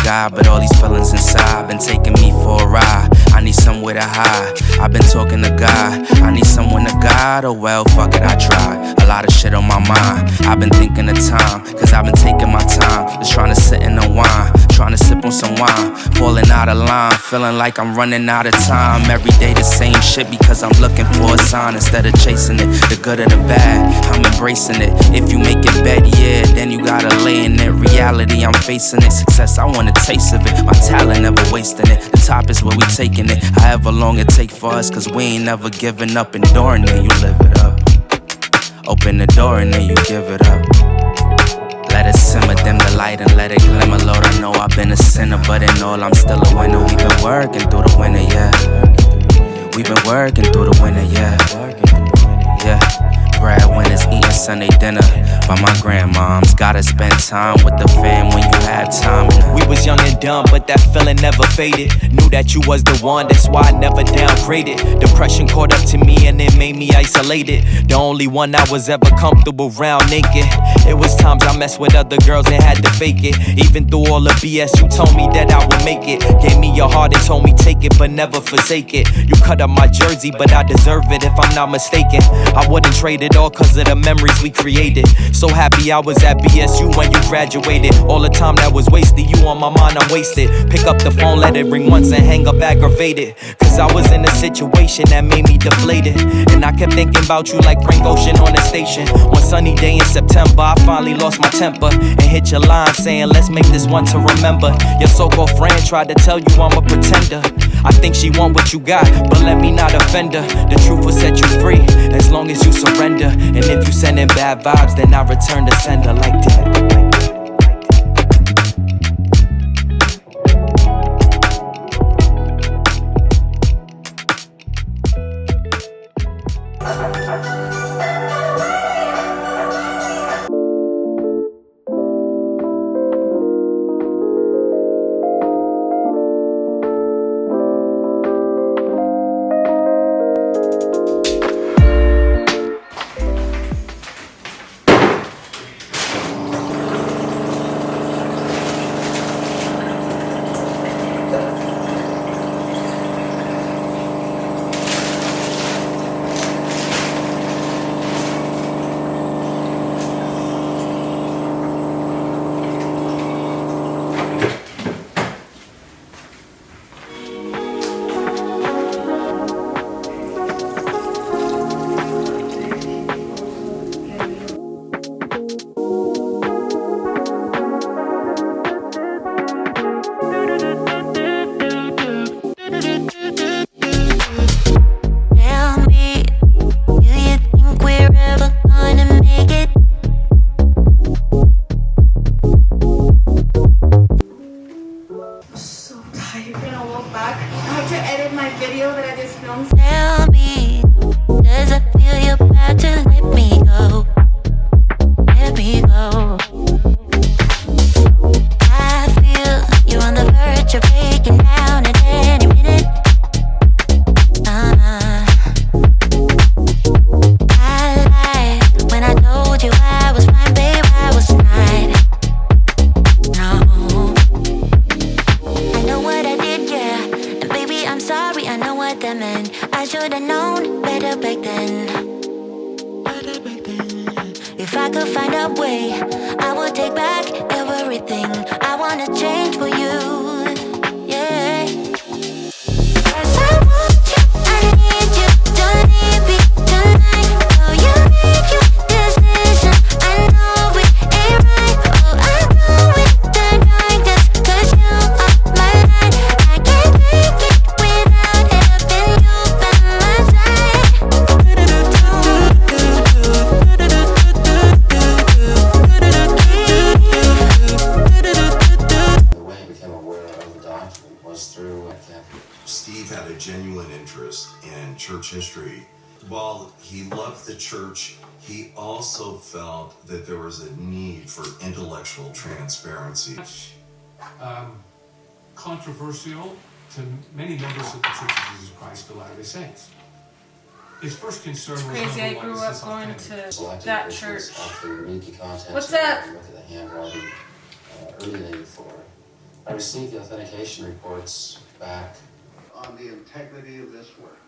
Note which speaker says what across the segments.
Speaker 1: guy, but all these feelings inside been taking me for a ride. I need somewhere to hide. I've been talking to God. I need someone to guide. Oh well, fuck it, I tried. A lot of shit on my mind. I've been thinking of time, cause I've been taking my time. Just trying to sit in the wine, trying to sip on some wine. Falling out of line, feeling like I'm running out of time. Every day the same shit because I'm looking for a sign. Instead of chasing it, the good or the bad, I'm embracing it. If you make it better, yeah, then you gotta lay in it. Reality, I'm facing it. Success, I want a taste of it. My talent, never wasting it. The top is where we taking it. However long it take for us, cause we ain't never giving up. Enduring it, you live it up. Open the door and then you give it up. Let it simmer, dim the light and let it glimmer. Lord, I know I've been a sinner, but in all I'm still a winner. We've been working through the winter, yeah. We've been working through the winter, yeah. Yeah. Breadwinners eating Sunday dinner by my grandmoms. Gotta spend time with the fam when you have time.
Speaker 2: We was young and dumb, but that feeling never faded. Knew that you was the one, that's why I never downgraded. Depression caught up to me and it made me isolated. The only one I was ever comfortable around naked. It was times I messed with other girls and had to fake it. Even through all the BS, you told me that I would make it. Gave me your heart and told me take it, but never forsake it. You cut up my jersey, but I deserve it if I'm not mistaken. I wouldn't trade it all cause of the memories we created. So happy I was at BSU when you graduated. All the time that was wasted, you on my mind, I'm wasted. Pick up the phone, let it ring once and hang up aggravated. Cause I was in a situation that made me deflated. And I kept thinking about you like Frank Ocean on the station. One sunny day in September, I finally lost my temper and hit your line saying let's make this one to remember. Your so-called friend tried to tell you I'm a pretender. I think she want what you got, but let me not offend her. The truth will set you free, as long as you surrender. And if you send in bad vibes, then I return the sender like that.
Speaker 3: He also felt that there was a need for intellectual transparency.
Speaker 4: Controversial to many members of the Church of Jesus Christ of Latter-day Saints. His first concern was
Speaker 5: crazy. I grew up going to that church. What's up?
Speaker 6: Look at the handwriting early day before. I received the authentication reports back
Speaker 7: on the integrity of this work.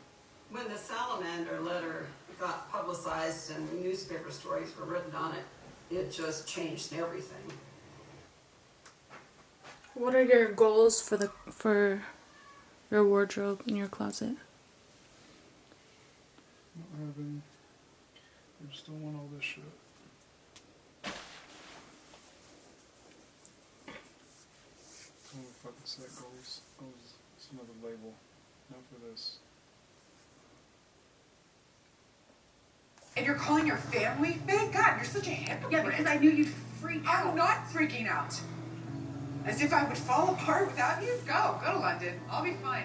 Speaker 8: When the salamander letter got publicized and newspaper stories were written on it, it just changed everything.
Speaker 5: What are your goals for your wardrobe in your closet?
Speaker 9: Not having. I just don't want all this shit. Oh, fucking set goals. It's another label. Not for this.
Speaker 10: And you're calling your family fake? God, you're such a hypocrite.
Speaker 11: Yeah, because I knew you'd freak out.
Speaker 10: I'm not freaking out. As if I would fall apart without you? Go to London. I'll be fine.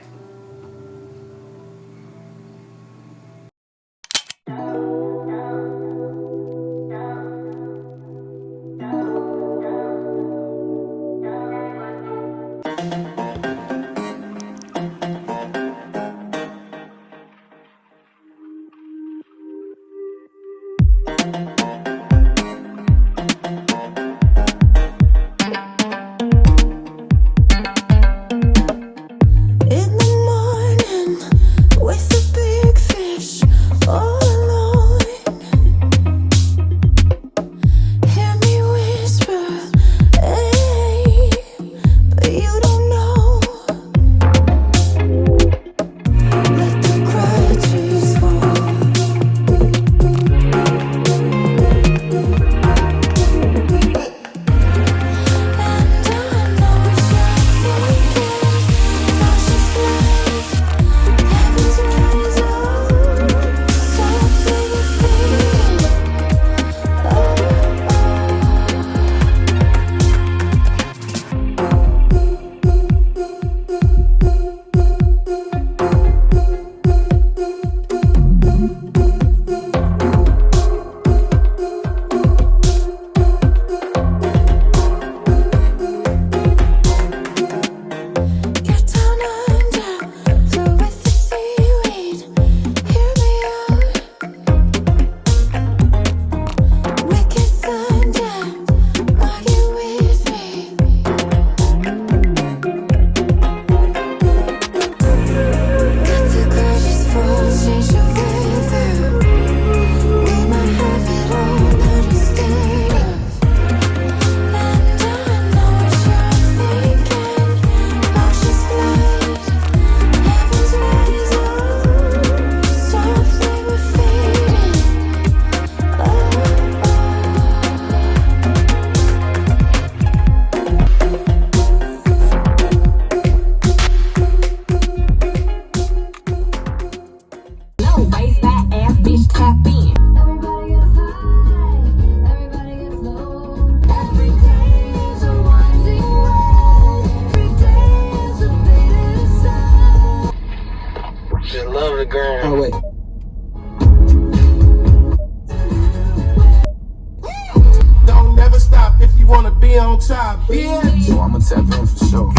Speaker 12: Oh, wait. Don't never stop if you wanna be on top, yeah. So I'ma tap in for sure.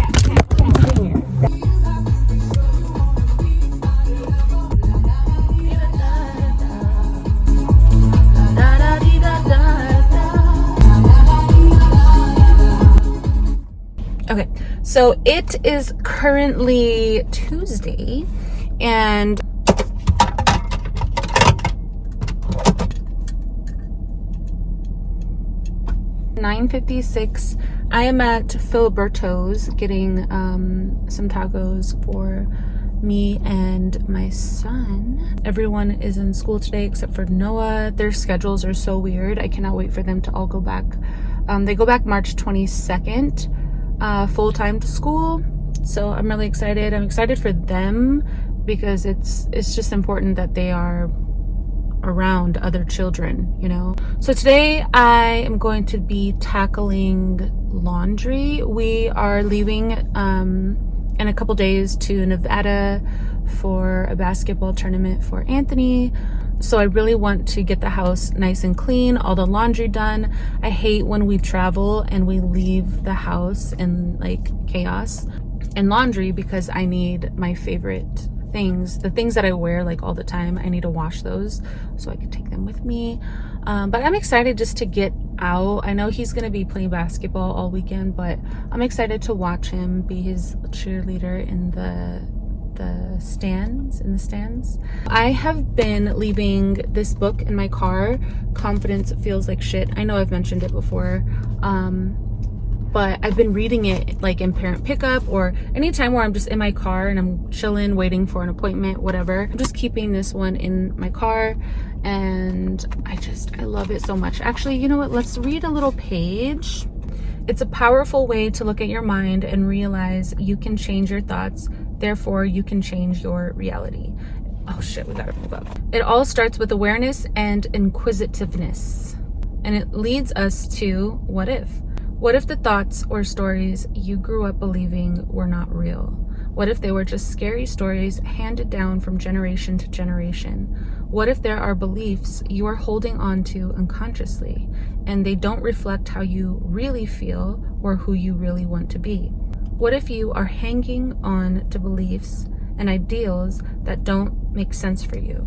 Speaker 5: Okay, so it is currently Tuesday and (9:56). I am at Filiberto's getting some tacos for me and my son. Everyone is in school today except for Noah. Their schedules are so weird. I cannot wait for them to all go back. They go back March 22nd, full-time to school. So I'm really excited. I'm excited for them because it's just important that they are around other children, you know. So today I am going to be tackling laundry. We are leaving in a couple days to Nevada for a basketball tournament for Anthony. So I really want to get the house nice and clean, all the laundry done. I hate when we travel and we leave the house in like chaos and laundry because I need my favorite things, the things that I wear like all the time. I need to wash those so I can take them with me. But I'm excited just to get out. I know he's gonna be playing basketball all weekend, but I'm excited to watch him be his cheerleader in the stands. I have been leaving this book in my car, Confidence Feels Like Shit. I know I've mentioned it before, but I've been reading it like in parent pickup or anytime where I'm just in my car and I'm chilling, waiting for an appointment, whatever. I'm just keeping this one in my car, and I love it so much. Actually, you know what? Let's read a little page. It's a powerful way to look at your mind and realize you can change your thoughts. Therefore, you can change your reality. Oh shit, we gotta move up. It all starts with awareness and inquisitiveness. And it leads us to what if? What if the thoughts or stories you grew up believing were not real? What if they were just scary stories handed down from generation to generation? What if there are beliefs you are holding on to unconsciously and they don't reflect how you really feel or who you really want to be? What if you are hanging on to beliefs and ideals that don't make sense for you?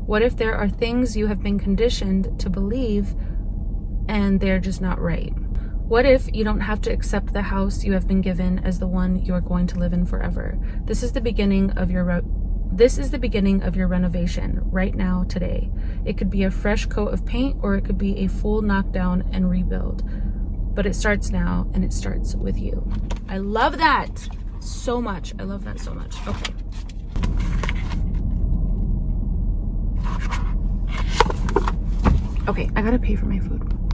Speaker 5: What if there are things you have been conditioned to believe and they're just not right? What if you don't have to accept the house you have been given as the one you are going to live in forever? This is the beginning of your renovation right now, today. It could be a fresh coat of paint or it could be a full knockdown and rebuild. But it starts now, and it starts with you. I love that so much. I love that so much. Okay. Okay, I gotta pay for my food.